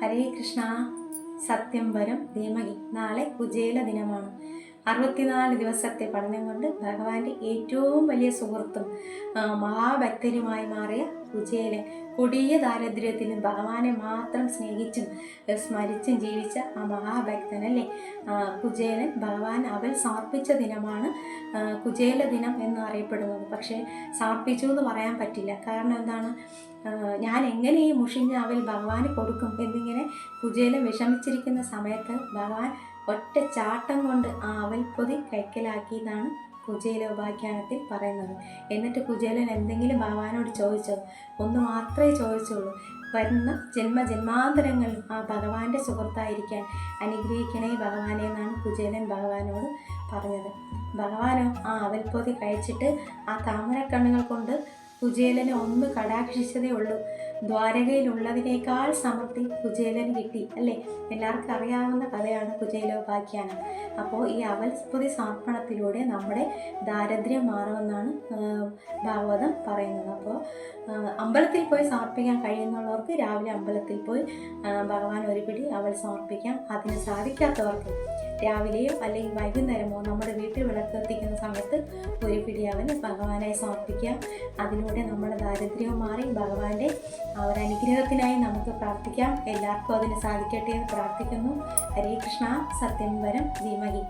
ഹരേ കൃഷ്ണ. സത്യം വരം ധീമഹി. നാളെ കുചേല ദിനമാണ്. 64 ദിവസത്തെ പഠനം കൊണ്ട് ഭഗവാന്റെ ഏറ്റവും വലിയ സുഹൃത്തും മഹാഭക്തരുമായി മാറിയ കുചേലൻ കൊടിയ ദാരിദ്ര്യത്തിലും ഭഗവാനെ മാത്രം സ്നേഹിച്ചും സ്മരിച്ചും ജീവിച്ച ആ മഹാഭക്തനല്ലേ കുചേലൻ. ഭഗവാൻ അവൽ സമർപ്പിച്ച ദിനമാണ് കുചേല ദിനം എന്ന് അറിയപ്പെടുന്നത്. പക്ഷേ സമർപ്പിച്ചു എന്ന് പറയാൻ പറ്റില്ല. കാരണം എന്താണ്, ഞാൻ എങ്ങനെ ഈ മുഷിഞ്ഞ അവൽ ഭഗവാന് കൊടുക്കും എന്നിങ്ങനെ കുചേലൻ വിഷമിച്ചിരിക്കുന്ന സമയത്ത് ഭഗവാൻ ഒറ്റ ചാട്ടം കൊണ്ട് ആ അവൽപ്പൊതി കൈക്കലാക്കി എന്നാണ് കുചേലോപാഖ്യാനത്തിൽ പറയുന്നത്. എന്നിട്ട് കുചേലൻ എന്തെങ്കിലും ഭഗവാനോട് ചോദിച്ചോ? ഒന്ന് മാത്രമേ ചോദിച്ചുള്ളൂ, വരുന്ന ജന്മജന്മാന്തരങ്ങളിൽ ആ ഭഗവാന്റെ സുഹൃത്തായിരിക്കാൻ അനുഗ്രഹിക്കണേ ഭഗവാനെ എന്നാണ് കുചേലൻ ഭഗവാനോട് പറഞ്ഞത്. ഭഗവാനോ ആ അവൽപ്പൊതി കഴിച്ചിട്ട് ആ താമരക്കണ്ണുകൾ കൊണ്ട് കുചേലനെ ഒന്ന് കടാക്ഷിച്ചതേ ഉള്ളൂ. ദ്വാരകയിലുള്ളതിനേക്കാൾ സമൃദ്ധി കുചേലന് കിട്ടി അല്ലേ? എല്ലാവർക്കും അറിയാവുന്ന കഥയാണ് കുചേലോപാഖ്യാനം. അപ്പോൾ ഈ അവൽപ്പൊതി സമർപ്പണത്തിലൂടെ നമ്മുടെ ദാരിദ്ര്യം മാറുമെന്നാണ് ഭാഗവതം പറയുന്നത്. അപ്പോൾ അമ്പലത്തിൽ പോയി സമർപ്പിക്കാൻ കഴിയുന്നുള്ളവർക്ക് രാവിലെ അമ്പലത്തിൽ പോയി ഭഗവാൻ ഒരു പിടി അവൽ സമർപ്പിക്കാം. അതിന് സാധിക്കാത്തവർക്ക് രാവിലെയോ അല്ലെങ്കിൽ വൈകുന്നേരമോ നമ്മുടെ വീട്ടിൽ വിളക്ക് കത്തിക്കുന്ന സമയത്ത് ഒരു പിടി അവൽ ഭഗവാനായി സമർപ്പിക്കാം. അതിലൂടെ നമ്മുടെ ദാരിദ്ര്യവും മാറി ഭഗവാന്റെ ഒരനുഗ്രഹത്തിനായി നമുക്ക് പ്രാർത്ഥിക്കാം. എല്ലാവർക്കും അതിന് സാധിക്കട്ടെ എന്ന് പ്രാർത്ഥിക്കുന്നു. ഹരേ കൃഷ്ണ. സത്യം വരം ധീമഹി.